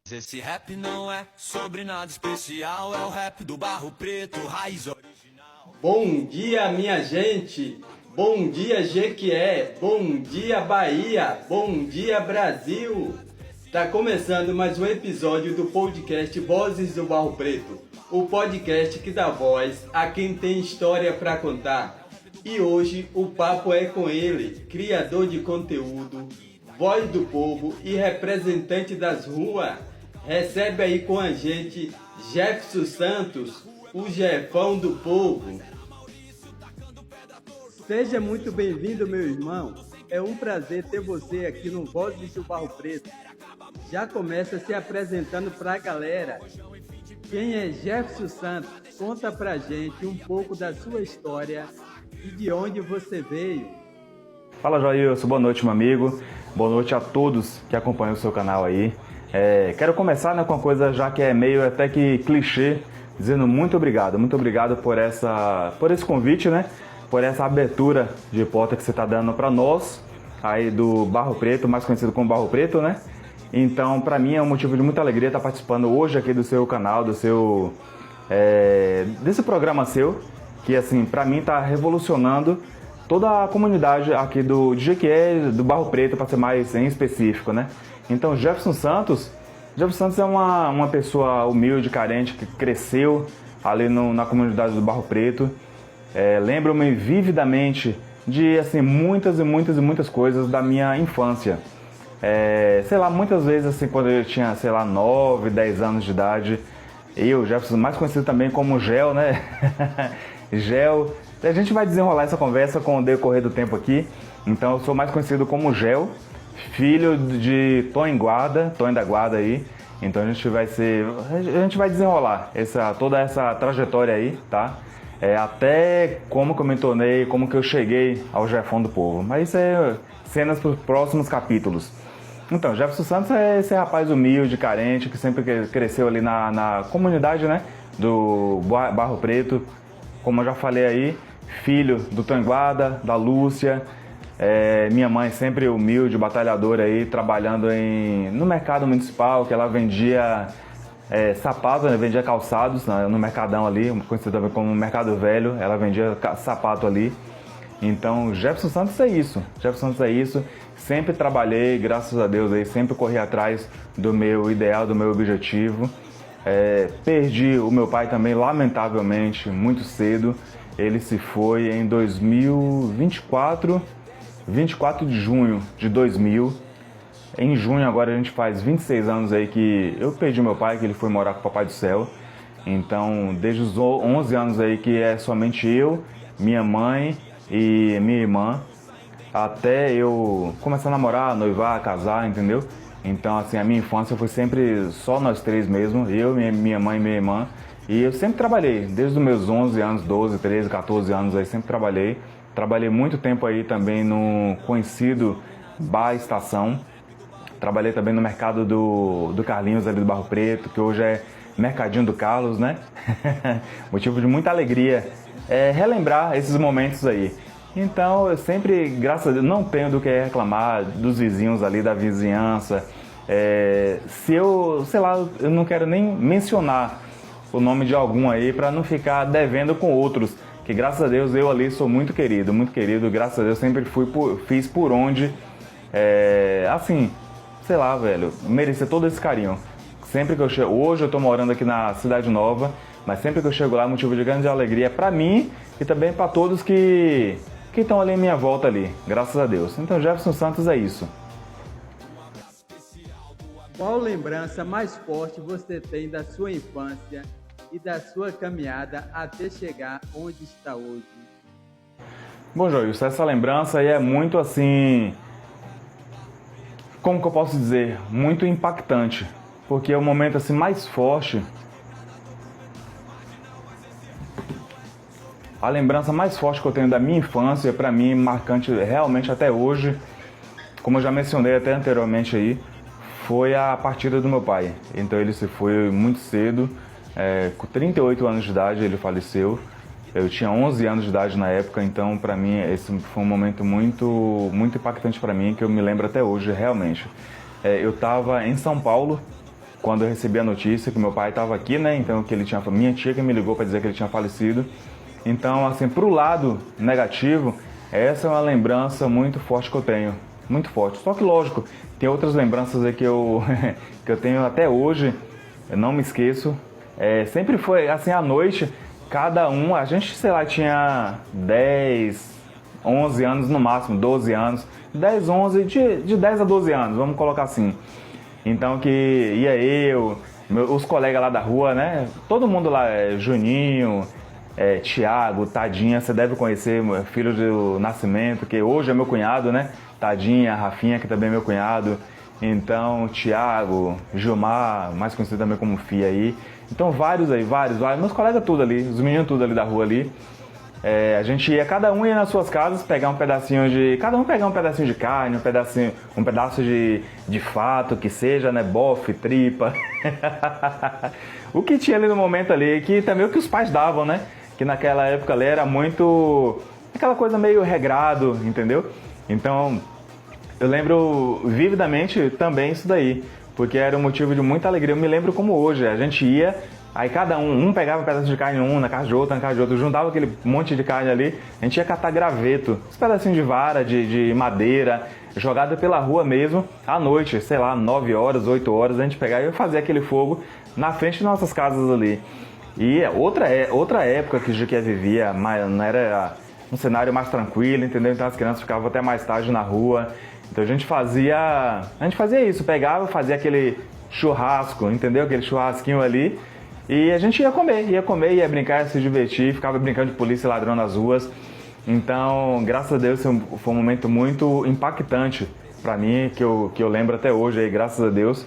Esse rap não é sobre nada especial, é o rap do Barro Preto, raiz original. Bom dia, minha gente! Bom dia, Jequié! Bom dia, Bahia! Bom dia, Brasil! Tá começando mais um episódio do podcast Vozes do Barro Preto, o podcast que dá voz a quem tem história para contar. E hoje o papo é com ele, criador de conteúdo, voz do povo e representante das ruas. Recebe aí com a gente Jefferson Santos, o Jefão do povo. Seja muito bem-vindo, meu irmão. É um prazer ter você aqui no Vozes do Barro Preto. Já começa se apresentando para a galera. Quem é Jefferson Santos? Conta pra gente um pouco da sua história e de onde você veio. Fala, Joilson. Boa noite, meu amigo. Boa noite a todos que acompanham o seu canal aí. Quero começar com uma coisa já que é meio até que clichê, dizendo muito obrigado por esse convite, né? Por essa abertura de porta que você está dando para nós aí do Barro Preto, mais conhecido como Barro Preto, né? Então, para mim é um motivo de muita alegria estar participando hoje aqui do seu canal, desse programa seu, que assim, para mim está revolucionando toda a comunidade aqui do Jequié, do Barro Preto, para ser mais em específico, né? Então, Jefferson Santos é uma pessoa humilde, carente, que cresceu ali na comunidade do Barro Preto. Lembro-me vividamente de assim, muitas coisas da minha infância. Muitas vezes, assim, quando eu tinha, 9, 10 anos de idade, Jefferson, mais conhecido também como Gel, né? Gel. A gente vai desenrolar essa conversa com o decorrer do tempo aqui. Então, eu sou mais conhecido como Gel, filho de Tonho da Guarda aí. Então, a gente vai desenrolar toda essa trajetória aí, tá? Até como que eu me tornei, como que eu cheguei ao Jefão do povo. Mas isso é cenas para os próximos capítulos. Então, Jefferson Santos é esse rapaz humilde, carente, que sempre cresceu ali na comunidade, né, do Barro Preto. Como eu já falei aí, filho do Tonho Guarda, da Lúcia. Minha mãe sempre humilde, batalhadora aí, trabalhando no mercado municipal, que ela vendia sapato, né? Vendia calçados no mercadão ali, conhecido também como Mercado Velho. Ela vendia sapato ali. Então, Jefferson Santos é isso. Sempre trabalhei, graças a Deus, aí, sempre corri atrás do meu ideal, do meu objetivo. Perdi o meu pai também, lamentavelmente, muito cedo. Ele se foi em 2024, 24 de junho de 2000. Em junho agora a gente faz 26 anos aí que eu perdi meu pai, que ele foi morar com o Papai do Céu. Então, desde os 11 anos aí que é somente eu, minha mãe e minha irmã, até eu começar a namorar, noivar, casar, entendeu? Então, assim, a minha infância foi sempre só nós três mesmo, eu, minha mãe e minha irmã. E eu sempre trabalhei, desde os meus 11 anos, 12, 13, 14 anos aí, sempre trabalhei. Trabalhei muito tempo aí também no conhecido Bar Estação. Trabalhei também no mercado do Carlinhos ali do Barro Preto, que hoje é Mercadinho do Carlos, né? Motivo de muita alegria relembrar esses momentos aí. Então, eu sempre, graças a Deus, não tenho do que reclamar dos vizinhos ali, da vizinhança. Eu não quero nem mencionar o nome de algum aí para não ficar devendo com outros. Que graças a Deus eu ali sou muito querido, graças a Deus sempre fiz por onde, merecer todo esse carinho. Sempre que eu chego, hoje eu tô morando aqui na Cidade Nova, mas sempre que eu chego lá é motivo de grande alegria para mim e também para todos que estão ali em minha volta ali, graças a Deus. Então, Jefferson Santos é isso. Qual lembrança mais forte você tem da sua infância e da sua caminhada até chegar onde está hoje? Bom, Joilson, essa lembrança aí é muito assim, como que eu posso dizer, muito impactante, porque é o momento assim mais forte. A lembrança mais forte que eu tenho da minha infância, para mim, marcante realmente até hoje, como eu já mencionei até anteriormente aí, foi a partida do meu pai. Então ele se foi muito cedo, com 38 anos de idade ele faleceu. Eu tinha 11 anos de idade na época, então para mim esse foi um momento muito impactante para mim, que eu me lembro até hoje realmente. Eu estava em São Paulo, quando eu recebi a notícia que meu pai estava aqui, né? Então que ele tinha, minha tia que me ligou para dizer que ele tinha falecido. Então, assim, pro lado negativo, essa é uma lembrança muito forte que eu tenho, muito forte. Só que lógico, tem outras lembranças aí que eu que eu tenho até hoje, eu não me esqueço. Sempre foi assim à noite, cada um, a gente, sei lá, tinha 10, 11 anos no máximo, 12 anos, 10, 11, de 10 a 12 anos, vamos colocar assim. Então que ia eu, os colegas lá da rua, né? Todo mundo lá, Juninho, Tiago, Tadinha, você deve conhecer, filho do Nascimento, que hoje é meu cunhado, né? Tadinha, Rafinha, que também é meu cunhado. Então, Tiago, Gilmar, mais conhecido também como Fia aí. Então vários aí, vários. Meus colegas tudo ali, os meninos tudo ali da rua ali. A gente ia, cada um ia nas suas casas pegar um pedacinho de... Cada um pegar um pedacinho de carne, um pedaço de fato, que seja, né? Bofe, tripa. O que tinha ali no momento ali, que também o que os pais davam, né? Que naquela época ali era muito... aquela coisa meio regrado, entendeu? Então, eu lembro vividamente também isso daí, porque era um motivo de muita alegria. Eu me lembro como hoje, a gente ia... Aí cada um pegava um pedaço de carne na casa de outro, na casa de outro, juntava aquele monte de carne ali, a gente ia catar graveto, uns pedacinhos de vara, de madeira, jogada pela rua mesmo, à noite, sei lá, 9 horas, 8 horas, a gente pegava e fazia aquele fogo na frente de nossas casas ali. E outra época que Jequié vivia, não era um cenário mais tranquilo, entendeu? Então as crianças ficavam até mais tarde na rua, então a gente fazia isso, pegava, fazia aquele churrasco, entendeu? Aquele churrasquinho ali. E a gente ia comer, ia brincar, ia se divertir, ficava brincando de polícia e ladrão nas ruas. Então, graças a Deus, foi um momento muito impactante para mim, que eu lembro até hoje, aí, graças a Deus.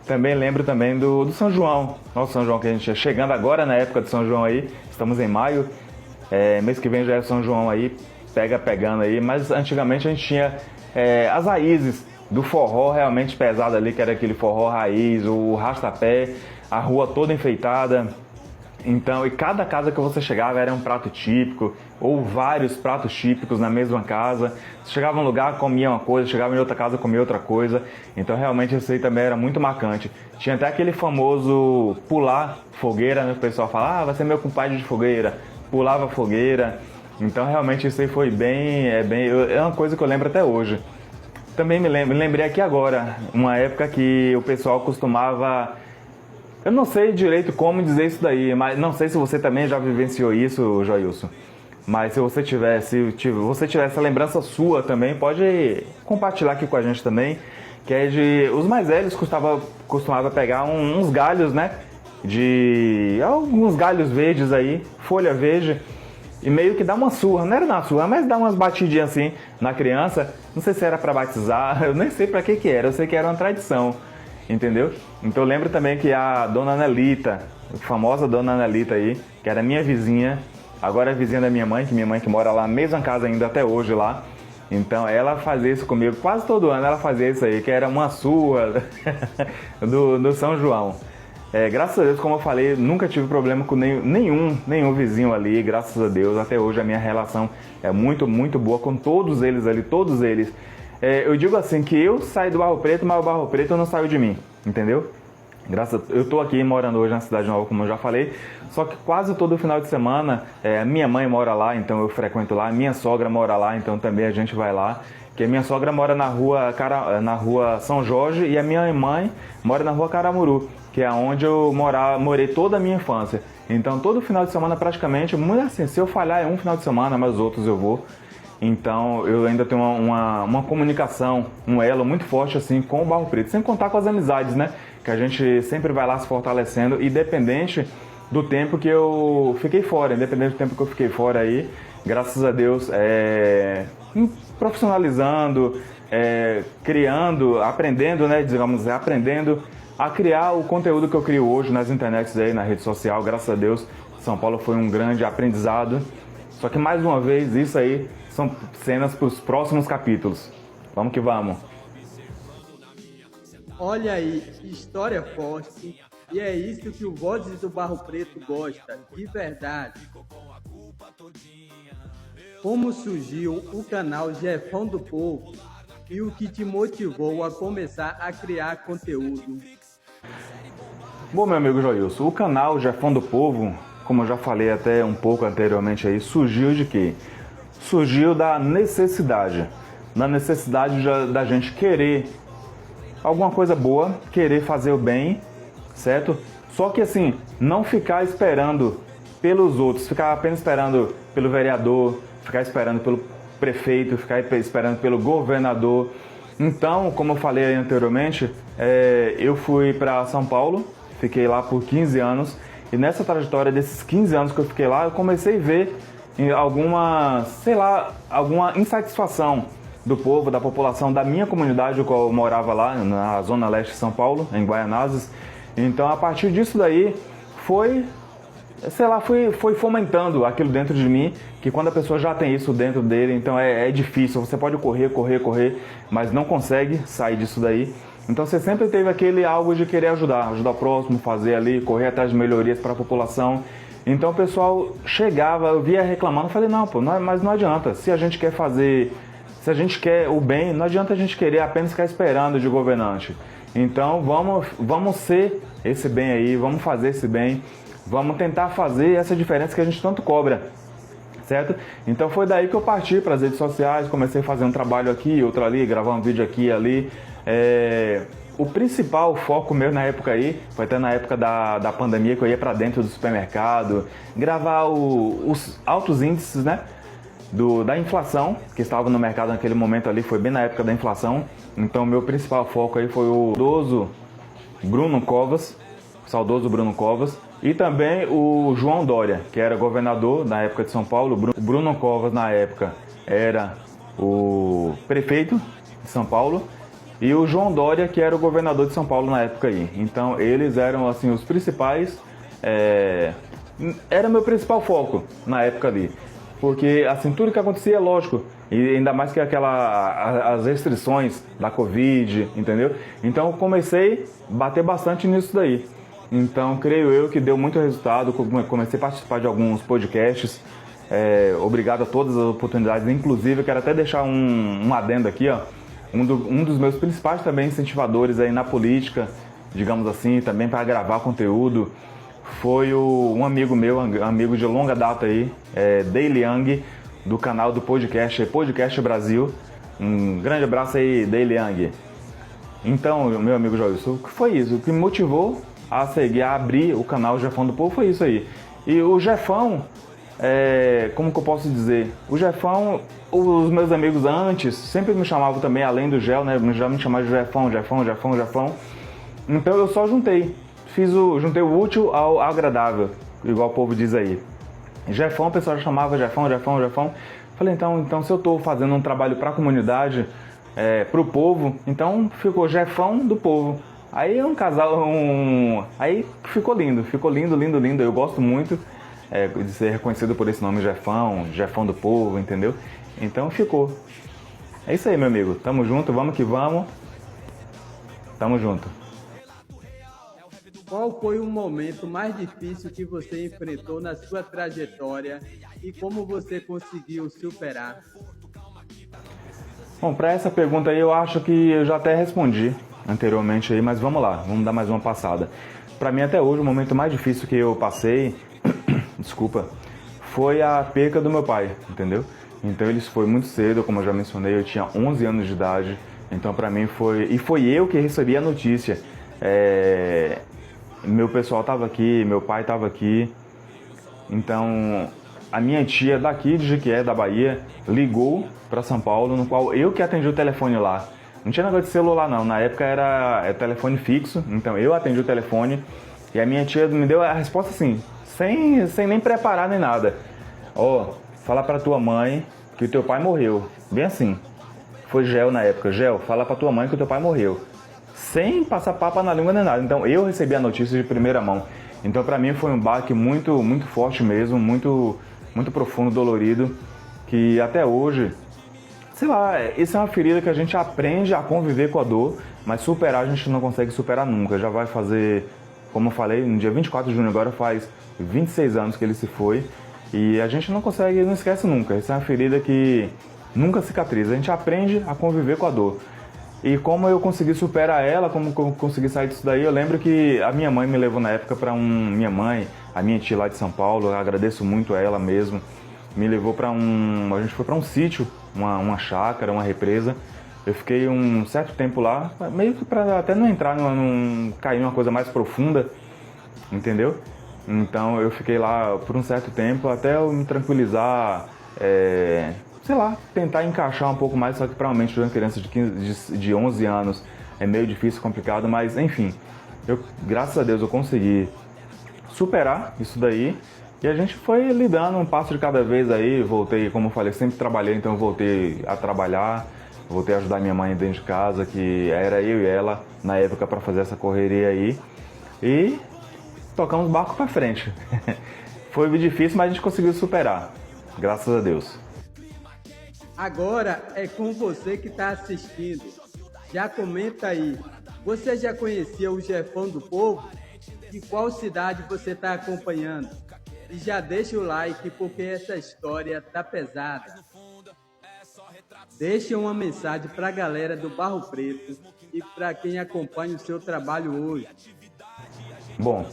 Também lembro também do São João, nosso São João que a gente ia chegando agora na época do São João aí, estamos em maio, mês que vem já é o São João aí, pegando aí, mas antigamente a gente tinha as raízes do forró realmente pesado ali, que era aquele forró raiz, o rastapé, a rua toda enfeitada. Então, e cada casa que você chegava era um prato típico, ou vários pratos típicos na mesma casa. Você chegava em um lugar, comia uma coisa, chegava em outra casa, comia outra coisa. Então, realmente, isso aí também era muito marcante. Tinha até aquele famoso pular fogueira, né? O pessoal fala, vai ser meu compadre de fogueira. Pulava fogueira. Então, realmente, isso aí foi é uma coisa que eu lembro até hoje. Também me lembrei aqui agora, uma época que o pessoal costumava... Eu não sei direito como dizer isso daí, mas não sei se você também já vivenciou isso, Joilson. Mas se você tiver essa lembrança sua também, pode compartilhar aqui com a gente também. Que é de... Os mais velhos costumava pegar uns galhos, né? Alguns galhos verdes aí, folha verde. E meio que dá uma surra, não era na surra, mas dá umas batidinhas assim na criança. Não sei se era para batizar, eu nem sei para que era, eu sei que era uma tradição. Entendeu? Então eu lembro também que a dona Nelita, a famosa dona Nelita aí, que era minha vizinha, agora é vizinha da minha mãe que mora lá na mesma casa ainda até hoje lá. Então ela fazia isso comigo, quase todo ano ela fazia isso aí, que era uma surra do São João. Graças a Deus, como eu falei, nunca tive problema com nenhum vizinho ali, graças a Deus. Até hoje a minha relação é muito, muito boa com todos eles ali, todos eles. Eu digo assim, que eu saí do Barro Preto, mas o Barro Preto não saiu de mim, entendeu? Eu tô aqui morando hoje na Cidade Nova, como eu já falei, só que quase todo final de semana, minha mãe mora lá, então eu frequento lá, minha sogra mora lá, então também a gente vai lá, que a minha sogra mora na rua São Jorge e a minha mãe mora na rua Caramuru, que é onde eu morei toda a minha infância. Então todo final de semana praticamente, muito assim, se eu falhar é um final de semana, mas os outros eu vou. Então eu ainda tenho uma comunicação, um elo muito forte assim com o Barro Preto, sem contar com as amizades, né? Que a gente sempre vai lá se fortalecendo, independente do tempo que eu fiquei fora, aí, graças a Deus, profissionalizando, criando, aprendendo, né? Digamos, aprendendo a criar o conteúdo que eu crio hoje nas internets aí, na rede social, graças a Deus. São Paulo foi um grande aprendizado. Só que mais uma vez, isso aí são cenas para os próximos capítulos. Vamos que vamos. Olha aí, história forte. E é isso que o Vozes do Barro Preto gosta, de verdade. Como surgiu o canal Jefão do Povo e o que te motivou a começar a criar conteúdo? Bom, meu amigo Joilson, o canal Jefão do Povo, como eu já falei até um pouco anteriormente aí, surgiu de quê? Surgiu da necessidade da gente querer alguma coisa boa, querer fazer o bem, certo? Só que assim, não ficar esperando pelos outros, ficar apenas esperando pelo vereador, ficar esperando pelo prefeito, ficar esperando pelo governador. Então, como eu falei anteriormente, eu fui para São Paulo, fiquei lá por 15 anos, e nessa trajetória desses 15 anos que eu fiquei lá, eu comecei a ver alguma insatisfação do povo, da população da minha comunidade, qual eu morava lá na zona leste de São Paulo, em Guaianazes. Então, a partir disso daí, foi fomentando aquilo dentro de mim, que quando a pessoa já tem isso dentro dele, então é difícil, você pode correr, mas não consegue sair disso daí. Então você sempre teve aquele algo de querer ajudar o próximo, fazer ali, correr atrás de melhorias para a população. Então o pessoal chegava, eu via reclamando, eu falei, não, mas não adianta, se a gente quer o bem, não adianta a gente querer apenas ficar esperando de governante. Então vamos ser esse bem aí, vamos fazer esse bem, vamos tentar fazer essa diferença que a gente tanto cobra, certo? Então foi daí que eu parti para as redes sociais, comecei a fazer um trabalho aqui, outro ali, gravar um vídeo aqui e ali. O principal foco meu na época aí, foi até na época da pandemia, que eu ia para dentro do supermercado, gravar os altos índices, né, da inflação, que estava no mercado naquele momento ali, foi bem na época da inflação. Então meu principal foco aí foi o saudoso Bruno Covas, e também o João Dória, que era governador na época de São Paulo. O Bruno Covas na época era o prefeito de São Paulo, e o João Dória, que era o governador de São Paulo na época aí. Então eles eram assim os principais, era meu principal foco na época ali. Porque assim, tudo que acontecia, lógico, e ainda mais que as restrições da Covid, entendeu? Então eu comecei a bater bastante nisso daí. Então creio eu que deu muito resultado, comecei a participar de alguns podcasts. Obrigado a todas as oportunidades, inclusive eu quero até deixar um adendo aqui, ó. Um dos meus principais também incentivadores aí na política, digamos assim, também para gravar conteúdo, foi um amigo meu, amigo de longa data aí, Daily Young, do canal do podcast Brasil. Um grande abraço aí, Daily Young. Então, meu amigo Joilson, o que foi isso? O que me motivou a abrir o canal Jefão do Povo foi isso aí. E o Jefão, como que eu posso dizer? O Jefão, os meus amigos antes sempre me chamavam também, além do Gel, né? Já me chamavam de Jefão. Então eu só juntei o útil ao agradável, igual o povo diz aí. Jefão, o pessoal já chamava Jefão. Falei, então se eu estou fazendo um trabalho para a comunidade, para o povo, então ficou Jefão do Povo. Aí é um casal, aí ficou lindo. Eu gosto muito de ser reconhecido por esse nome, Jefão do Povo, entendeu? Então ficou. É isso aí, meu amigo. Tamo junto, vamos que vamos. Tamo junto. Qual foi o momento mais difícil que você enfrentou na sua trajetória e como você conseguiu superar? Bom, para essa pergunta aí eu acho que eu já até respondi anteriormente aí, mas vamos lá, vamos dar mais uma passada. Para mim até hoje o momento mais difícil que eu passei, desculpa, foi a perca do meu pai, entendeu? Então ele foi muito cedo, como eu já mencionei, eu tinha 11 anos de idade, então para mim foi eu que recebi a notícia. Meu pessoal estava aqui, meu pai estava aqui, então a minha tia daqui de Jequié, da Bahia, ligou para São Paulo, no qual eu que atendi o telefone lá. Não tinha negócio de celular não, na época era telefone fixo, então eu atendi o telefone e a minha tia me deu a resposta assim, sem nem preparar nem nada. Fala pra tua mãe que o teu pai morreu, bem assim. Foi Gel na época, Gel, fala pra tua mãe que o teu pai morreu. Sem passar papa na língua nem nada, então eu recebi a notícia de primeira mão. Então pra mim foi um baque muito, muito forte mesmo, muito, muito profundo, dolorido, que até hoje... Sei lá, isso é uma ferida que a gente aprende a conviver com a dor, mas superar a gente não consegue superar nunca. Já vai fazer, como eu falei, no dia 24 de junho agora faz 26 anos que ele se foi. E a gente não esquece nunca. Isso é uma ferida que nunca cicatriza. A gente aprende a conviver com a dor. E como eu consegui superar ela, como eu consegui sair disso daí, eu lembro que a minha mãe me levou na época para minha mãe, a minha tia lá de São Paulo, eu agradeço muito a ela mesmo, me levou para a gente foi para um sítio, uma chácara, uma represa. Eu fiquei um certo tempo lá, meio que para até não entrar, não cair numa coisa mais profunda, entendeu? Então eu fiquei lá por um certo tempo até eu me tranquilizar, sei lá, tentar encaixar um pouco mais, só que provavelmente de uma criança de 11 anos é meio difícil, complicado, mas enfim, graças a Deus eu consegui superar isso daí e a gente foi lidando um passo de cada vez aí. Voltei, como eu falei, sempre trabalhei, então eu voltei a trabalhar, voltei a ajudar minha mãe dentro de casa, que era eu e ela na época para fazer essa correria aí, e tocamos o barco para frente. Foi difícil, mas a gente conseguiu superar, graças a Deus. Agora é com você que está assistindo. Já comenta aí, você já conhecia o Jefão do Povo? De qual cidade você está acompanhando? E já deixa o like porque essa história tá pesada. Deixa uma mensagem para a galera do Barro Preto e para quem acompanha o seu trabalho hoje. Bom,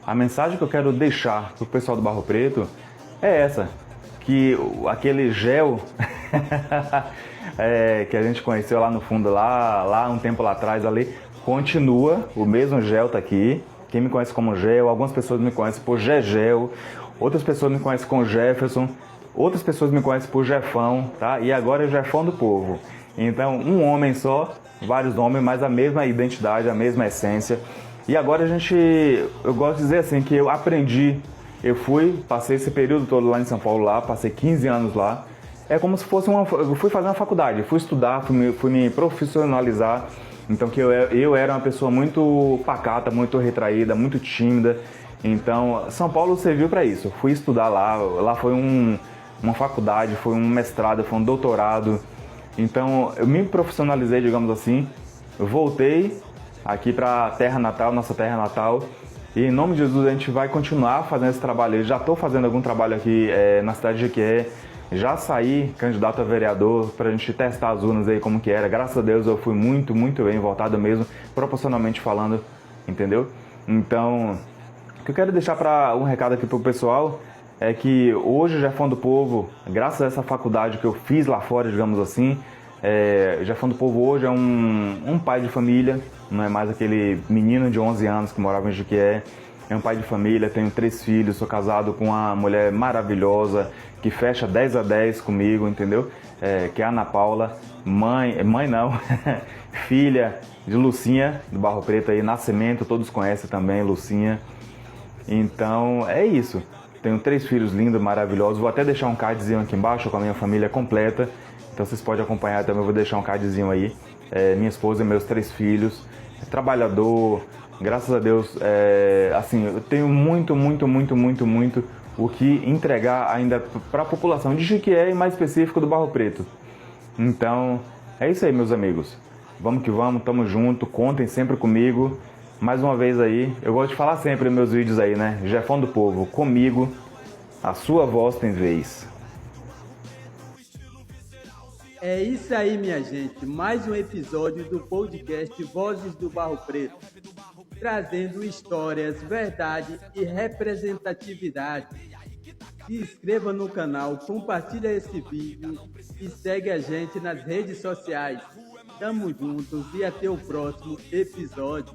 a mensagem que eu quero deixar pro pessoal do Barro Preto é essa, que aquele gel que a gente conheceu lá no fundo, lá um tempo lá atrás ali, continua, o mesmo gel tá aqui. Quem me conhece como Gel, algumas pessoas me conhecem por Gegel, outras pessoas me conhecem como Jefferson, outras pessoas me conhecem por Jefão, tá? E agora é Jefão do Povo. Então, um homem só, vários homens, mas a mesma identidade, a mesma essência. E agora eu gosto de dizer assim, que eu aprendi, passei esse período todo lá em São Paulo, passei 15 anos lá. É como se fosse eu fui fazer uma faculdade, fui estudar, fui me profissionalizar. Então que eu era uma pessoa muito pacata, muito retraída, muito tímida. Então São Paulo serviu para isso. Eu fui estudar lá foi uma faculdade, foi um mestrado, foi um doutorado. Então eu me profissionalizei, digamos assim. Eu voltei aqui para a terra natal, nossa terra natal. E em nome de Jesus a gente vai continuar fazendo esse trabalho. Eu já estou fazendo algum trabalho aqui na cidade de Jequié. Já saí candidato a vereador para a gente testar as urnas aí como que era. Graças a Deus eu fui muito, muito bem votado mesmo, proporcionalmente falando, entendeu? Então, o que eu quero deixar um recado aqui pro pessoal é que hoje o Jefão do Povo, graças a essa faculdade que eu fiz lá fora, digamos assim, Jefão do Povo hoje é um pai de família, não é mais aquele menino de 11 anos que morava em Jequié. É um pai de família, tenho 3 filhos, sou casado com uma mulher maravilhosa, que fecha 10 a 10 comigo, entendeu? Que é a Ana Paula, mãe não, filha de Lucinha, do Barro Preto aí, Nascimento, todos conhecem também, Lucinha. Então, é isso. Tenho 3 filhos lindos, maravilhosos, vou até deixar um cardzinho aqui embaixo com a minha família completa, então vocês podem acompanhar também, eu vou deixar um cardzinho aí. Minha esposa e meus 3 filhos, trabalhador. Graças a Deus, assim, eu tenho muito o que entregar ainda para a população de Jequié e mais específico do Barro Preto. Então, é isso aí, meus amigos. Vamos que vamos, tamo junto, contem sempre comigo. Mais uma vez aí, eu gosto de falar sempre nos meus vídeos aí, né? Jefão do Povo, comigo, a sua voz tem vez. É isso aí, minha gente. Mais um episódio do podcast Vozes do Barro Preto, trazendo histórias, verdade e representatividade. Se inscreva no canal, compartilha esse vídeo e segue a gente nas redes sociais. Tamo juntos e até o próximo episódio.